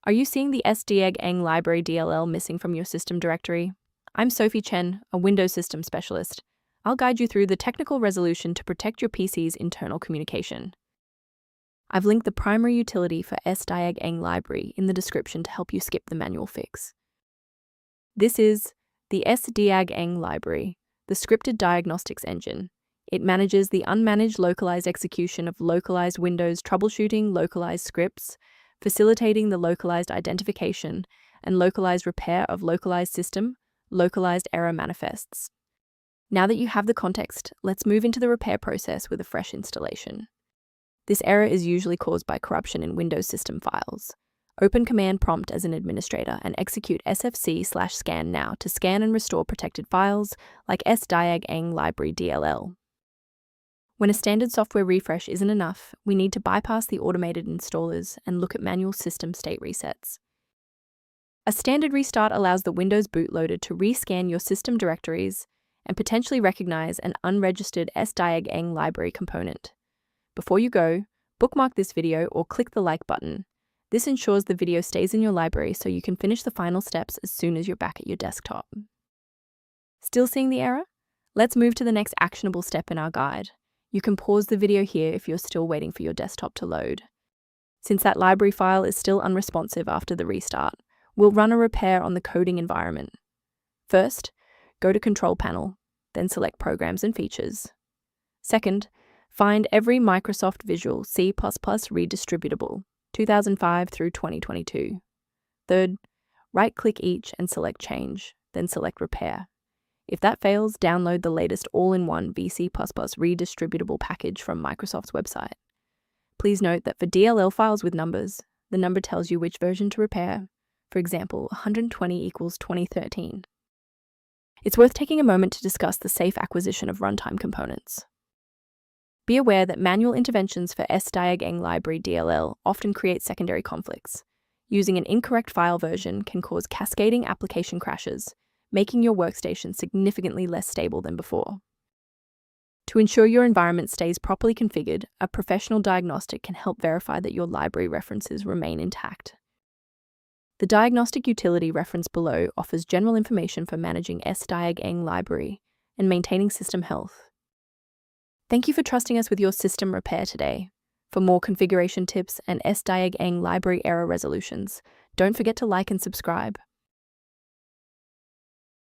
Are you seeing the Sdiageng Library DLL missing from your system directory? I'm Sophie Chen, a Windows system specialist. I'll guide you through the technical resolution to protect your PC's internal communication. I've linked the primary utility for Sdiageng Library in the description to help you skip the manual fix. This is the Sdiageng Library, the Scripted Diagnostics Engine. It manages the unmanaged localized execution of localized Windows Troubleshooting localized scripts, facilitating the localized identification and localized repair of localized system, localized error manifests. Now that you have the context, let's move into the repair process with a fresh installation. This error is usually caused by corruption in Windows system files. Open Command Prompt as an administrator and execute sfc/scan now to scan and restore protected files like Sdiageng Library DLL. When a standard software refresh isn't enough, we need to bypass the automated installers and look at manual system state resets. A standard restart allows the Windows bootloader to rescan your system directories and potentially recognize an unregistered Sdiageng library component. Before you go, bookmark this video or click the like button. This ensures the video stays in your library so you can finish the final steps as soon as you're back at your desktop. Still seeing the error? Let's move to the next actionable step in our guide. You can pause the video here if you're still waiting for your desktop to load. Since that library file is still unresponsive after the restart, we'll run a repair on the coding environment. First, go to Control Panel, then select Programs and Features. Second, find every Microsoft Visual C++ redistributable, 2005 through 2022. Third, right-click each and select Change, then select Repair. If that fails, download the latest all-in-one VC++ redistributable package from Microsoft's website. Please note that for DLL files with numbers, the number tells you which version to repair. For example, 120 equals 2013. It's worth taking a moment to discuss the safe acquisition of runtime components. Be aware that manual interventions for Sdiageng Library DLL often create secondary conflicts. Using an incorrect file version can cause cascading application crashes, making your workstation significantly less stable than before. To ensure your environment stays properly configured, a professional diagnostic can help verify that your library references remain intact. The diagnostic utility referenced below offers general information for managing Sdiageng Library and maintaining system health. Thank you for trusting us with your system repair today. For more configuration tips and Sdiageng library error resolutions, don't forget to like and subscribe.